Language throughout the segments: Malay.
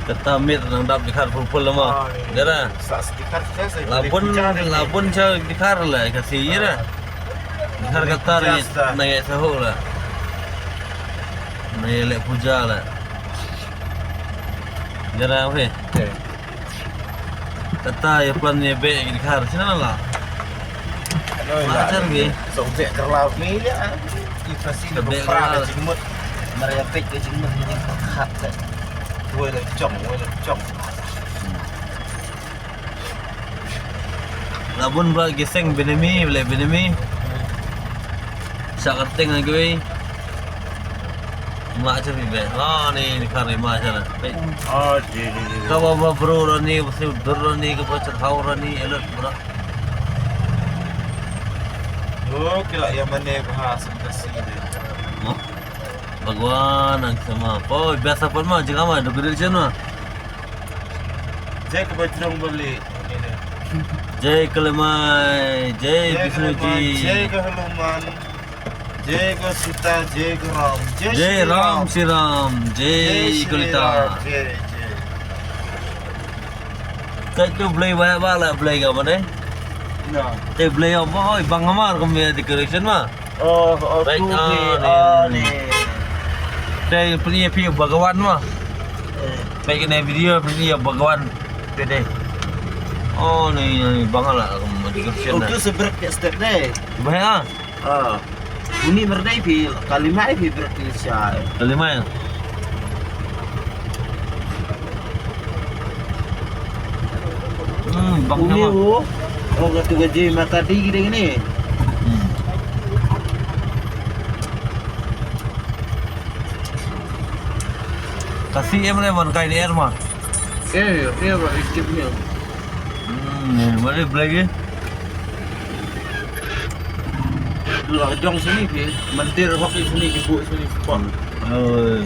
Ketamit nang dap dikar pul lama. Dara. Dikar saya. Labun saya dikar lah kasih ira. Dikar kata naik sahur lah. Naik lek puja lah. Dara oke. Kata ya plan ya be dikar sini lah. Macam ni. Sobek kerlaut ni ya. Ifasi dah berperang cimut. Merepek ke cimut ni khat. Woi cong. Labun pula geseng benemi. Sakarteng lagi wei. Mak cari be. Ni dikar mak cana. Ji. Kau bawa bro ni, pasti dur ni, kau baca tahu ni, elok bro. Oh, kira yang mana bahasa kasih ni. Bhagwan ang sama. Oh, biasa pun mah jangan mah dukir di sana. Jai kebetulan beli. Jai Kalemai, Jai Vishnuji, Jai ke Hanuman, Jai ke Sita, Jai ke Ram, Jai Ram Siram, Jai Kulita. Kau tu beli banyak lah beli kau mana? Nah. Te beli apa? Oh, bang Amar kau punya decoration mah. Oh, baik ni. Te punya video Bhagwan mah. Baik ni video punya Bhagwan. Te. Oh ni bang lah kau decoration. Oh, tu seberat step ni. Banyak ah. Ini merdai pi kalimah pi berarti siapa? Kalimah. Bang Ini Amar. Oh, kata gaji mata di gini. Kasih em lemon kain air mah. Dia buat skipnya. Mana lagi? Lu jong sini pi, mentir hoki sini ibu sini pot. Oh.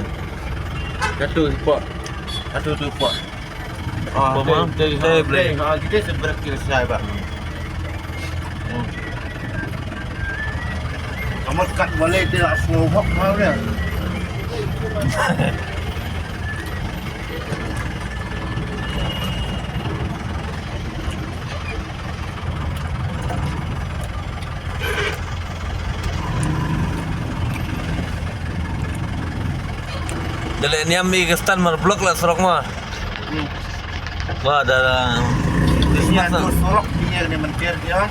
Katu pot. Katu tu pot. Mama, saya beli. Kita seberat kilo saya bang. Kamu kat boleh tidak slow hok mau dia. Dale ni ambil ke stand mar blok lah serok mah. Wah dah. Dia tu sorok dia ni mentir dia.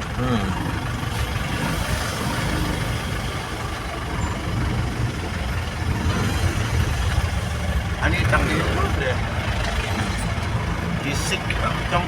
Ani tang dia. Bisik tang.